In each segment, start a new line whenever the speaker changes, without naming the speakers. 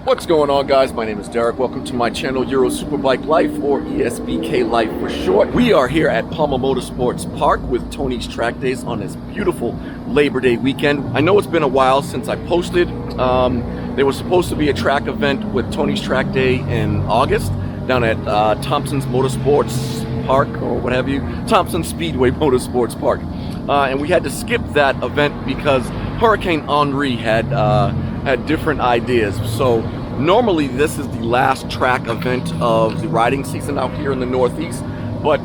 What's going on, guys? My name is Derek. Welcome to my channel, Euro Superbike Life, or ESBK Life for short. We are here at Palmer Motorsports Park with Tony's Track Days on this beautiful Labor Day weekend. I know it's been a while since I posted. There was supposed to be a track event with Tony's Track Day in August down at Thompson's Motorsports Park, or what have you, Thompson Speedway Motorsports Park. And we had to skip that event because Hurricane Henri had different ideas. So normally this is the last track event of the riding season out here in the Northeast, but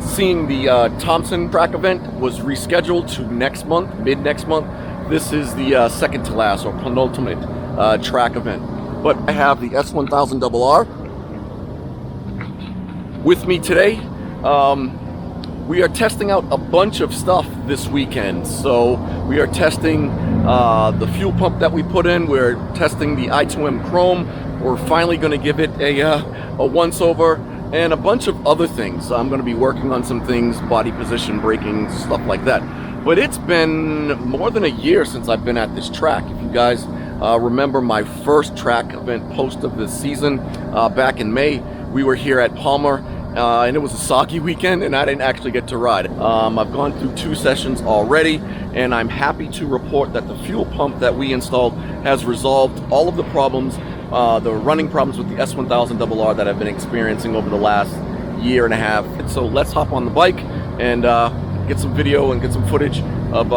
seeing the Thompson track event was rescheduled to next month, mid-next month. This is the second to last or penultimate track event. But I have the S1000RR with me today. We are testing out a bunch of stuff this weekend. So we are testing the fuel pump that we put in. We're testing the i2M Chrome. We're finally going to give it a once-over and a bunch of other things. I'm going to be working on some things, body position, braking, stuff like that. But it's been more than a year since I've been at this track. If you guys remember my first track event post of this season back in May, we were here at Palmer. And it was a soggy weekend and I didn't actually get to ride. I've gone through 2 sessions already, and I'm happy to report that the fuel pump that we installed has resolved all of the problems, the running problems with the S1000RR that I've been experiencing over the last year and a half. So let's hop on the bike and get some video and get some footage of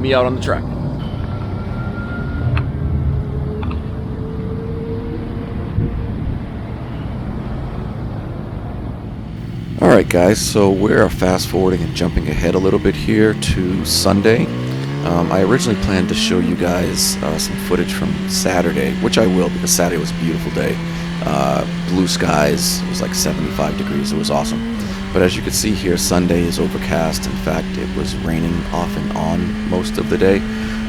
me out on the track. Alright guys, so we're fast forwarding and jumping ahead a little bit here to Sunday. I originally planned to show you guys some footage from Saturday, which I will because Saturday was a beautiful day. Blue skies, it was like 75 degrees, it was awesome. But as you can see here, Sunday is overcast. In fact, it was raining off and on most of the day.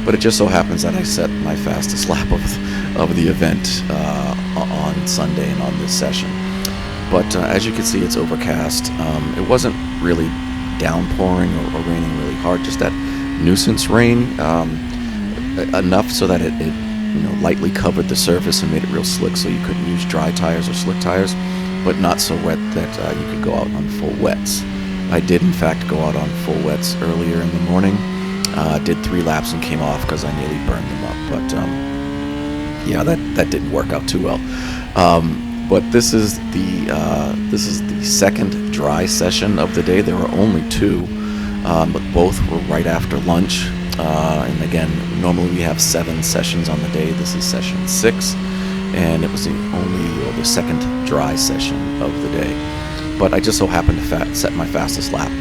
But it just so happens that I set my fastest lap of the event on Sunday and on this session. But as you can see, it's overcast. It wasn't really downpouring or raining really hard, just that nuisance rain, enough so that it lightly covered the surface and made it real slick, so you couldn't use dry tires or slick tires, but not so wet that you could go out on full wets. I did in fact go out on full wets earlier in the morning, did 3 laps and came off because I nearly burned them up. But yeah, that didn't work out too well. But this is the second dry session of the day. There were only 2, but both were right after lunch. And again, normally we have 7 sessions on the day. This is session 6, and it was the second dry session of the day. But I just so happened to set my fastest lap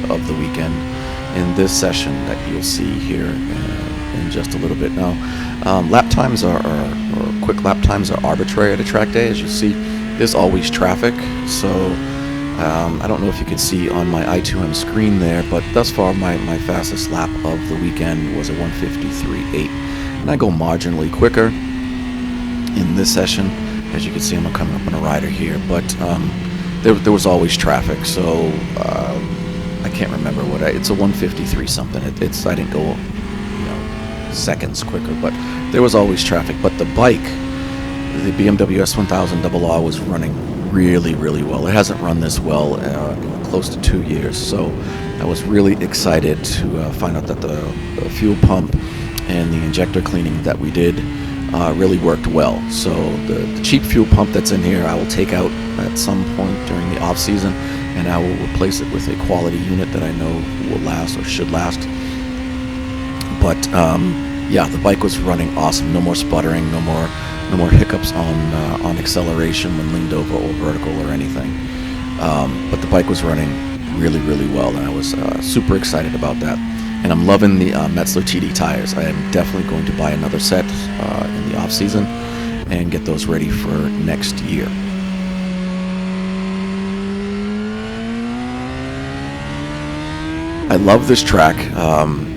of the weekend in this session that you'll see here in just a little bit. Now, lap times or quick lap times are arbitrary at a track day. As you see, there's always traffic, so I don't know if you can see on my i2M screen there, but thus far my fastest lap of the weekend was a 1:53.8, and I go marginally quicker in this session. As you can see, I'm coming up on a rider here, but there was always traffic, so I can't remember what it's a 1:53 something. I didn't go seconds quicker, but there was always traffic. But the bike, the BMW S1000RR, was running really well. It hasn't run this well in close to 2 years, so I was really excited to find out that the fuel pump and the injector cleaning that we did really worked well. So the cheap fuel pump that's in here I will take out at some point during the off season, and I will replace it with a quality unit that I know will last or should last. But yeah, the bike was running awesome. No more sputtering, no more hiccups on acceleration when leaned over or vertical or anything. But the bike was running really well, and I was super excited about that. And I'm loving the Metzler TD tires. I am definitely going to buy another set in the off season and get those ready for next year. I love this track.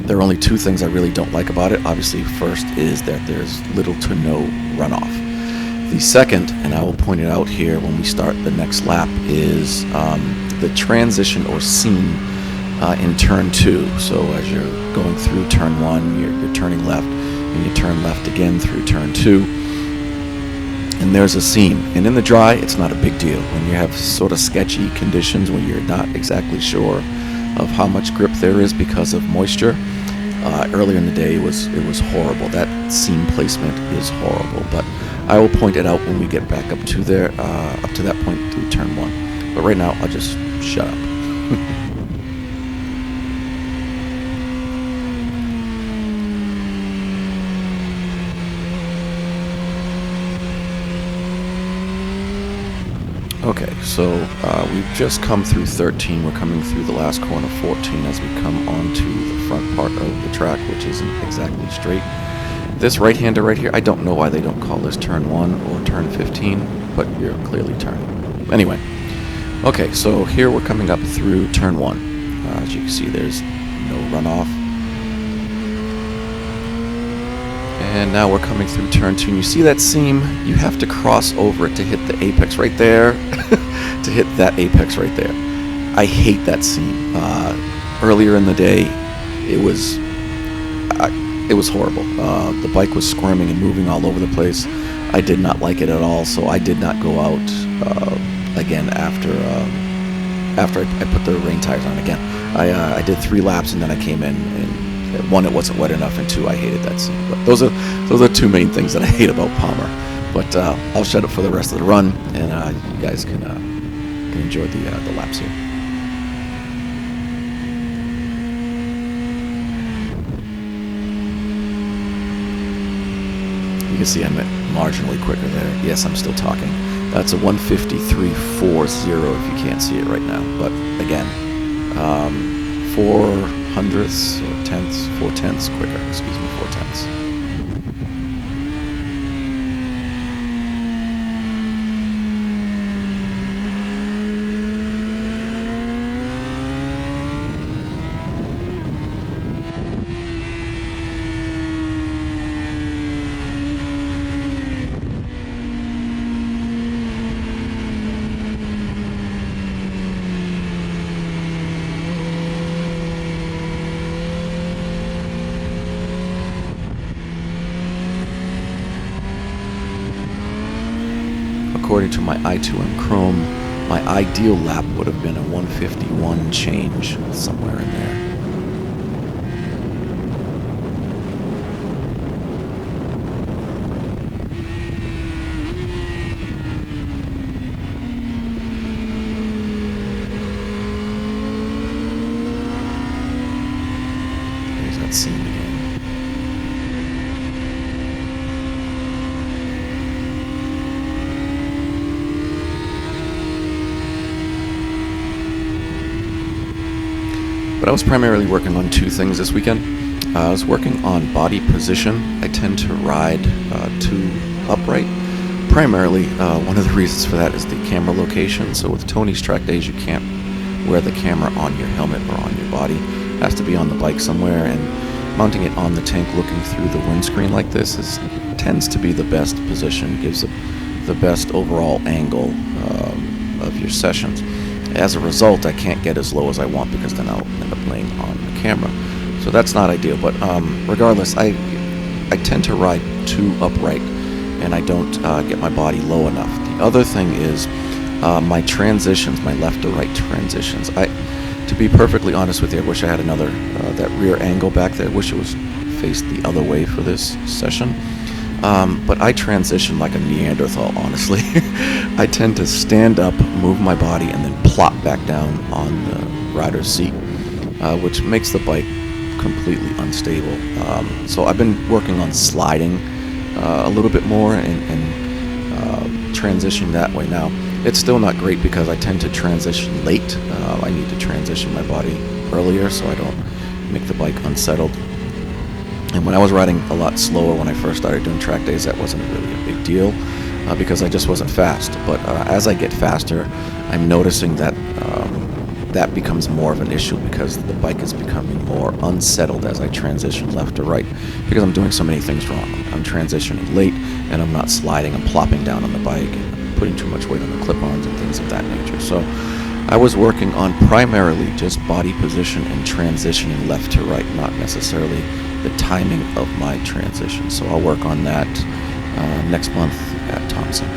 There are only 2 things I really don't like about it. Obviously, first is that there's little to no runoff. The second, and I will point it out here when we start the next lap, is the transition or seam in turn 2. So as you're going through turn 1, you're turning left, and you turn left again through turn 2. and there's a seam. And in the dry, it's not a big deal. When you have sort of sketchy conditions, when you're not exactly sure of how much grip there is because of moisture, earlier in the day it was horrible. That seam placement is horrible, but I will point it out when we get back up to there, up to that point through turn 1. But right now, I'll just shut up. Okay, so we've just come through 13. We're coming through the last corner 14 as we come onto the front part of the track, which isn't exactly straight. This right-hander right here, I don't know why they don't call this turn 1 or turn 15, but you're clearly turning. Anyway, okay, so here we're coming up through turn 1. As you can see, there's no runoff. And now we're coming through turn 2, and you see that seam? You have to cross over it to hit the apex right there, to hit that apex right there. I hate that seam. Earlier in the day, it was horrible. The bike was squirming and moving all over the place. I did not like it at all, so I did not go out again after I put the rain tires on again. I did 3 laps, and then I came in, and 1, it wasn't wet enough, and 2, I hated that seam. But those are 2 main things that I hate about Palmer. But I'll shut up for the rest of the run, and you guys can enjoy the laps here. You can see I'm marginally quicker there. Yes, I'm still talking. That's a 1:53.40 if you can't see it right now. But again, 4 hundredths or tenths, 4 tenths quicker. Excuse me, 4 tenths. According to my i2M Chrome, my ideal lap would have been a 151 change, somewhere in there. There's that seam again. But I was primarily working on 2 things this weekend. I was working on body position. I tend to ride too upright. Primarily, one of the reasons for that is the camera location. So with Tony's track days, you can't wear the camera on your helmet or on your body. It has to be on the bike somewhere, and mounting it on the tank looking through the windscreen like this tends to be the best position, gives the best overall angle of your sessions. As a result, I can't get as low as I want because then I'll end up laying on the camera. So that's not ideal, but regardless, I tend to ride too upright, and I don't get my body low enough. The other thing is my transitions, my left to right transitions. To be perfectly honest with you, I wish I had another, that rear angle back there. I wish it was faced the other way for this session. But I transition like a Neanderthal, honestly. I tend to stand up, move my body, and then plop back down on the rider's seat, which makes the bike completely unstable. So I've been working on sliding a little bit more and transitioning that way. Now, it's still not great because I tend to transition late. I need to transition my body earlier so I don't make the bike unsettled. And when I was riding a lot slower when I first started doing track days, that wasn't really a big deal because I just wasn't fast. But as I get faster, I'm noticing that that becomes more of an issue because the bike is becoming more unsettled as I transition left to right because I'm doing so many things wrong. I'm transitioning late, and I'm not sliding. I'm plopping down on the bike and putting too much weight on the clip-ons and things of that nature. So I was working on primarily just body position and transitioning left to right, not necessarily the timing of my transition. So I'll work on that next month at Thompson.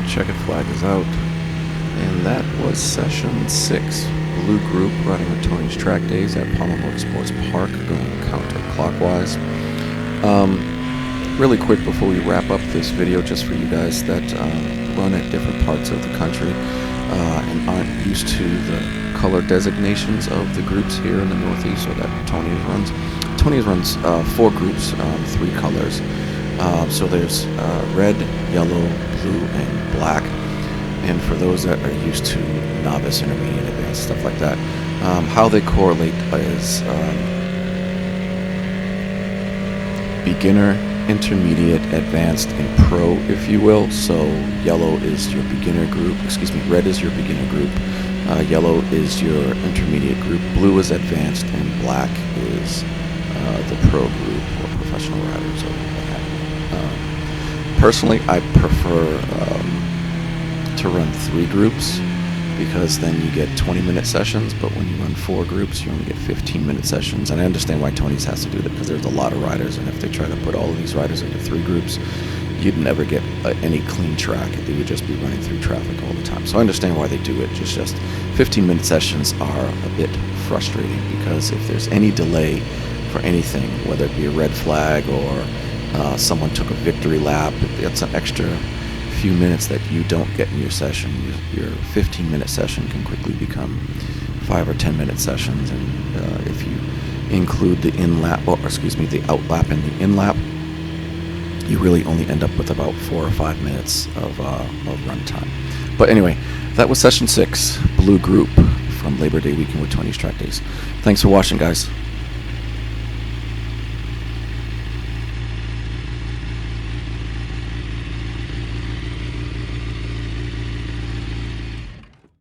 Checkered flag is out, and that was session 6, blue group riding with Tony's track days at Palmer Motorsports Park, going counterclockwise. Really quick before we wrap up this video, just for you guys that run at different parts of the country and aren't used to the color designations of the groups here in the Northeast, or that Tony runs. Tony runs 4 groups, 3 colors. So there's red, yellow, blue, and black. And for those that are used to novice, intermediate, advanced, stuff like that, how they correlate is beginner, intermediate, advanced, and pro, if you will. So yellow is your beginner group, red is your beginner group, yellow is your intermediate group, blue is advanced, and black is the pro group or professional riders or what have you. Personally, I prefer to run 3 groups, because then you get 20-minute sessions, but when you run 4 groups, you only get 15-minute sessions. And I understand why Tony's has to do that, because there's a lot of riders, and if they try to put all of these riders into 3 groups, you'd never get any clean track. They would just be running through traffic all the time. So I understand why they do it. Just 15-minute sessions are a bit frustrating, because if there's any delay for anything, whether it be a red flag or someone took a victory lap, it's an extra few minutes that you don't get in your session. Your 15-minute session can quickly become 5 or 10-minute sessions, and if you include the the outlap and the inlap, you really only end up with about 4 or 5 minutes of run time. But anyway, that was session 6, blue group, from Labor Day weekend with Tony's Track Days. Thanks for watching, guys.